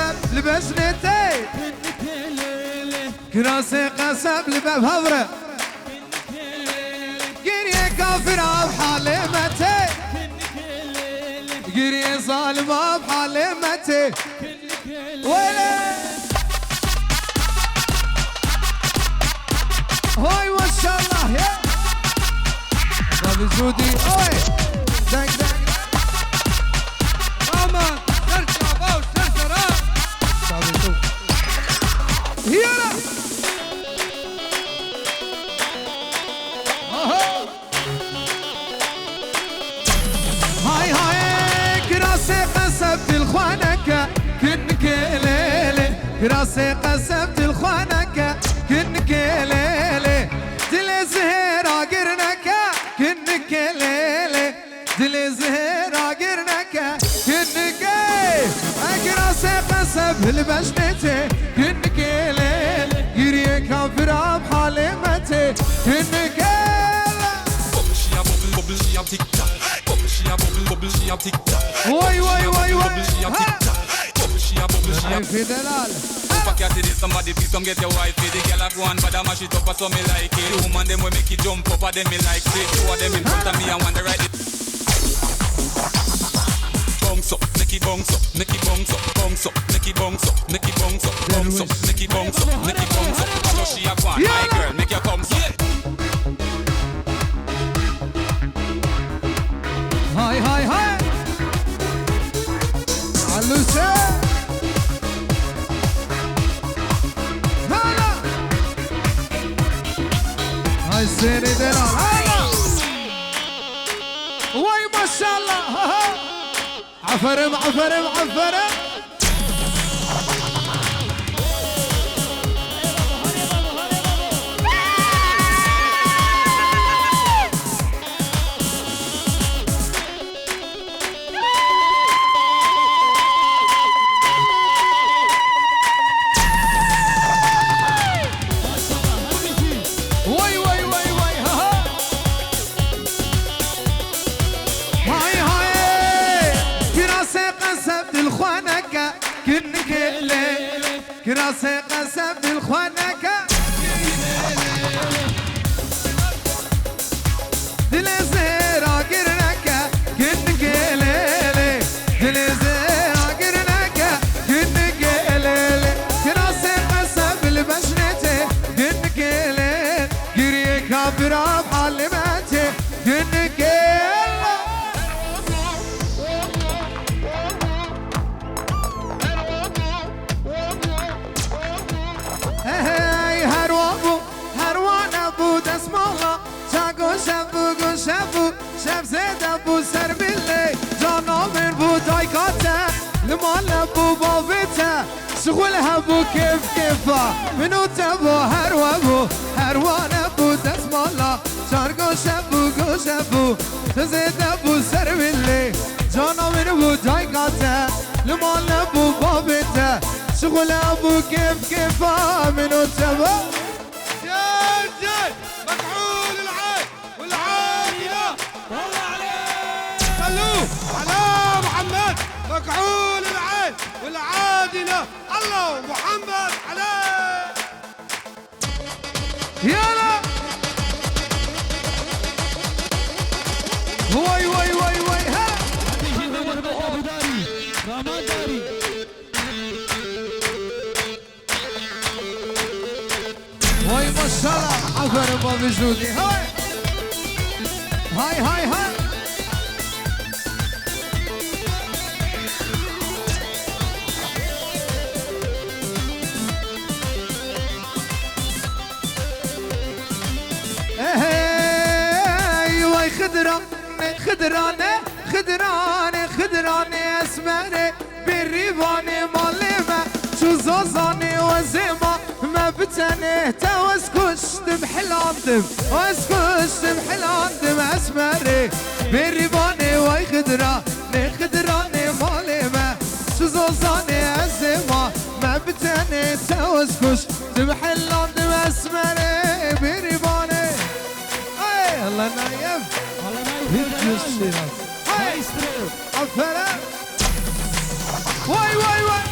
قسم لبسنتي كراسي قسم لباب هضره قريه كافره بحالمتي قريه ظالمه بحالمتي ويلي هاي ما شاء الله يا ابو جودي اوي دق دق ماما ترجع باوش ترجع يلا هاي هاي كراسي قسمت الخوانك كنك ليلي كراسي قسمت الخوانك كنك ليلي دل زهيرة قرنك كنك ليلي دل زهيرة قرنك كنك كراسي قسم البشنتي كنك ليلي يري كافرة بحالمتي كنك وي وي وي وي في دلال somebody please come get your wife. The girl a go on, but I mash it up, so me like it. The woman them will make it jump up, and them me like it. Two of them in front of me, I want to ride it. Bounce up, make it bounce up, make it bounce up, bounce up, make it bounce up, make it bounce up, bounce up, make it bounce up, make it bounce up. I know she a go on, my girl, make your bounce up. هاي هاي هاي علوسة هلا هاي سيري دلال هلا وي ما شاء الله عفرم عفرم عفرم كراسي قسم بالخوانك دل زهيرة قرنك كنك ليلي دل زهيرة قرنك كنك ليلي كراسي قسم بالبشنتي كنك ليلي قريه كافرة بحالمتي كنك شب زد ابو سر باللي جانامر بو دايقاته لمال ابو بابته شغلها بو كيف كيفا منو تبو هروان ابو دسمالا شارقو شبو قو شبو زد ابو سر باللي جانامر بو دايقاته لمال ابو بابته شغلها بو كيف كيفا منو تبو جل مفعول العين والعادلة والله عليك خلوه على محمد مكحول العين والعادلة الله محمد عليه يلا وي وي وي وي ها ابو داري رامان داري وي ما شاء الله عفر بابي جودي هاي هاي هاي هاي وي خدراني خدراني خدراني اسمري بالريباني ماليمة شو زوزاني وزيمة ما بتني توسكش تمحلاندم واسكش تمحلاندم اسمري بالريباني وي خدراني خدراني ماليمة شو زوزاني وزيمة ما بتني توسكش تمحلاندم اسمري بالريباني اي الله نايم مايسترو عفرة واي واي واي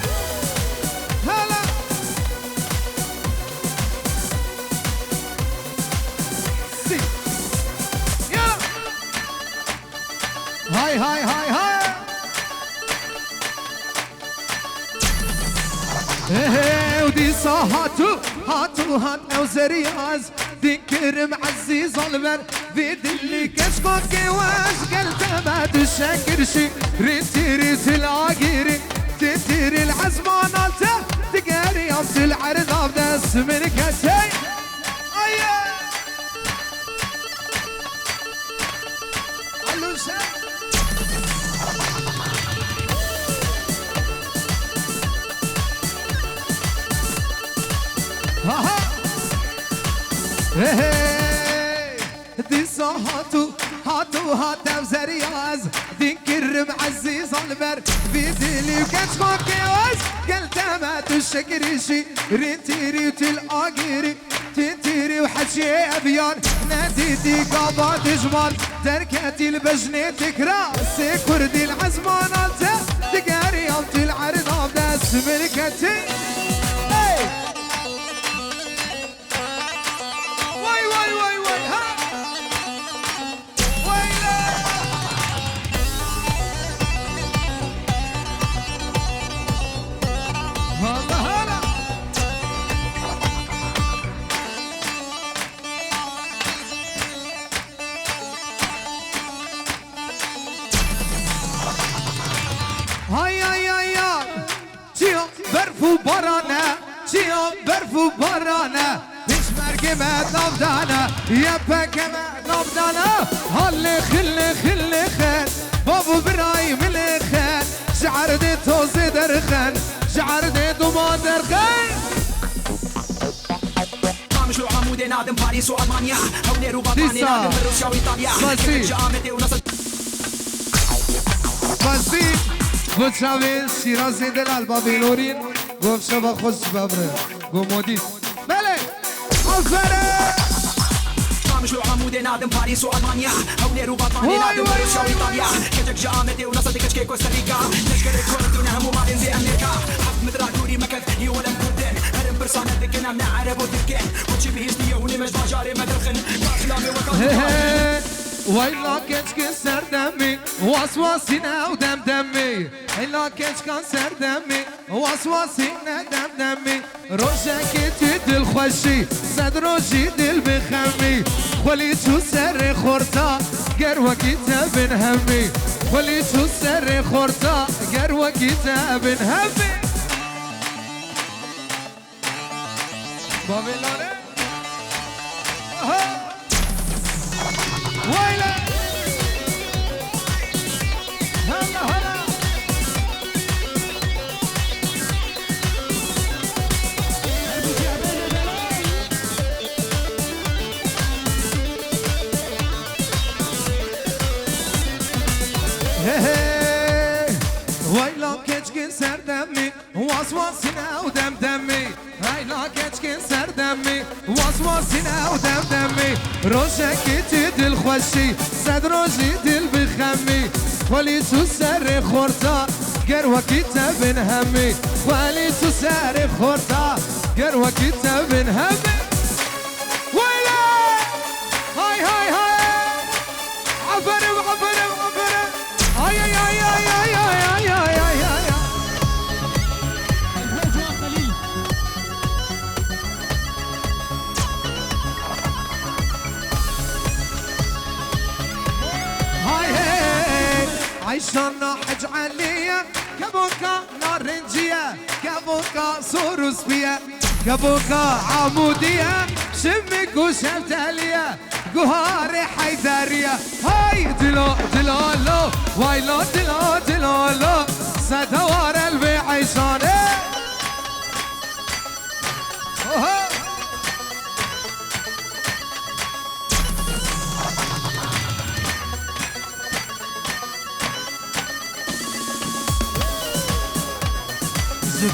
هاي هاي هاي هاي ودي صاحاتو هاتو هات او زرياز ذكر معزيز البر بيد اللي كشفك واش قلت ما تشكرشي ريتي ريت العاقيري تتيري العزمانات تقاري امس العرض بدس من كتي ايه علو شاف ها دي صاحاتو هاتو هاتو زرياز ذكر معزيز البر بيدلي وكتفك واز قلت ما تشكريشي ريتي ريت الاقيري تنتيري وحشي ابيان ناديتي قابا تجمال تركتي البجني تكرا سيكردي العزمانات تقاري امتي العرض بدس ملكتي برفو برانا چیو برفو برانا هیچ مرگ ما نافدانا یپا کما نافدانا حال خل خل خل بابو برای مل خل شعر دی توزی در خل شعر دی دوما در خل مشروع عمود نادم باريس والمانيا هوني روباطاني نادم روسيا وايطاليا بسی بچاوی شیرازی دلال بابیلورین گفت شبا خوش ببره گو مودیس بله آفره مشروع عمود نادم باريس والمانيا هوني روباطاني نادم روسيا وايطاليا كتك جامتي ونصدك كشكي كوستاريكا نشكر كورتون همو مالين زي امريكا حف مدرا كوري مكت هي ولا كردن هرم برسانة ذكنا من عرب وتركين وتشي بهيستي وني مش باجاري مدرخن باخلامي وكان ويلا كشك سردمي واسواسينا ودمدمي إلا كشك سردمي واسواسينا دمدمي روشك تدل خوشي صدروشي دل بخمي خلي شو سر خورتا قروة كتاب همي خلي شو سر خورتا قروة كتاب همي بابلاني ويلا هلا هلا ويلا كشكن سردمي واسواسنا ودمدمي ويلا كشكن سردمي واسواسنا ودمدمي روشك تدل خوشي صدروشي دل بخمي ولي سر خورتا قروة كتاب همي ولي سر خورتا قروة كتاب همي ويلا هاي هاي هاي عفرم عفرم عفرم هاي هاي هاي هاي هاي هاي هاي هاي عيشنا حج عليا كبوكا نارنجية كبوكا سوروس بيا كبوكا عمودية شمك وشمتالية قهاري حيدارية هاي دلو دلو لو وايلو دلو دلو لو ستوار قلبي عيشاني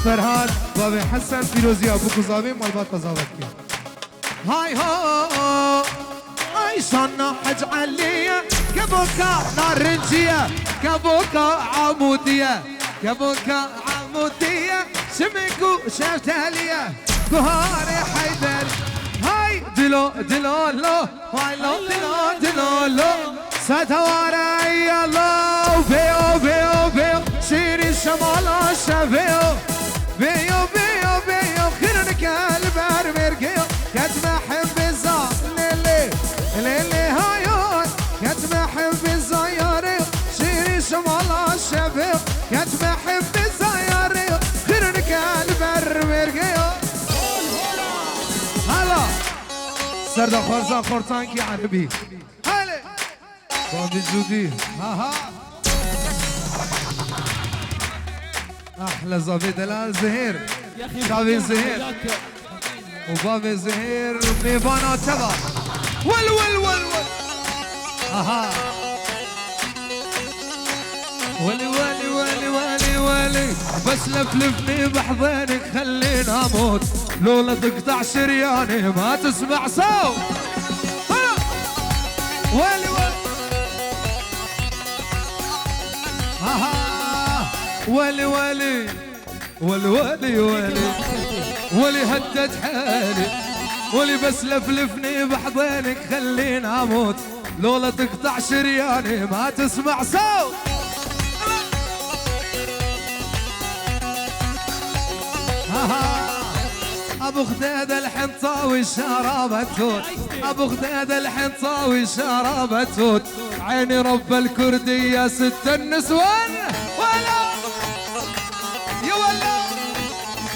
فرهاد بابي حسن فيروزي ابو كوزاوي مالبات قزاوتكي هاي هو عيشنا حج عليا كبوكا نارنجية كبوكا عمودية كبوكا عمودية شمكو شفتالية كهاري حيدر هاي دلو دلو لو هاي لو دلو دلو لو ستواري الله سردا خورزان خورتانكي عربي هلا باندي جودي ها احلى زافي دلال زهير شافي زهير وبابي زهير ميفانا تبا ول اها ولي بس لفلفني بحضنك خليني اموت لولا تقطع شرياني ما تسمع صوت ولي ولي هدت حالي ولي بس لفلفني بحضنك خليني اموت لولا تقطع شرياني ما تسمع صوت ابو خديد الحنطاوي شرابة توت ابو خديد الحنطاوي شرابة توت عيني رب الكردية ست النسوان ولا يا ولا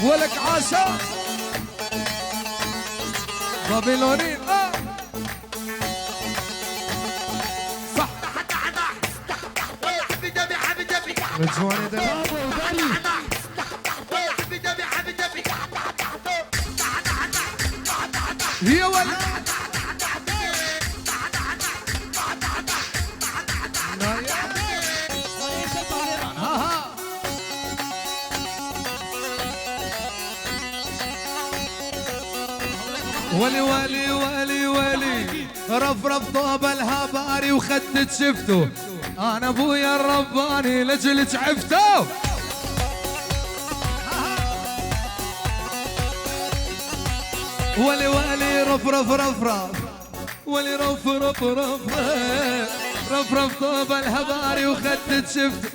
ولك عاشا بابلونين صح رجواني ده يا ولا ولي رفرف طوب الهباري وخدت شفته انا ابويا الرباني لجلك عفته ولي رفرف ولي رفرف طوب الهباري وخدت شفته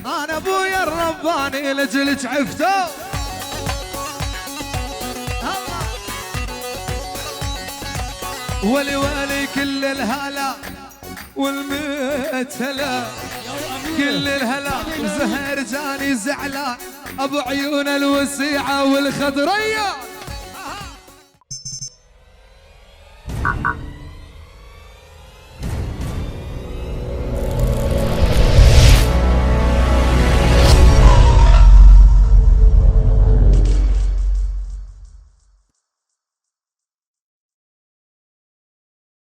انا ابويا الرباني لجلك عفته ولي كل الهلا والميت هلا كل الهلا وزهر جاني زعلان ابو عيون الوسيعه والخضريه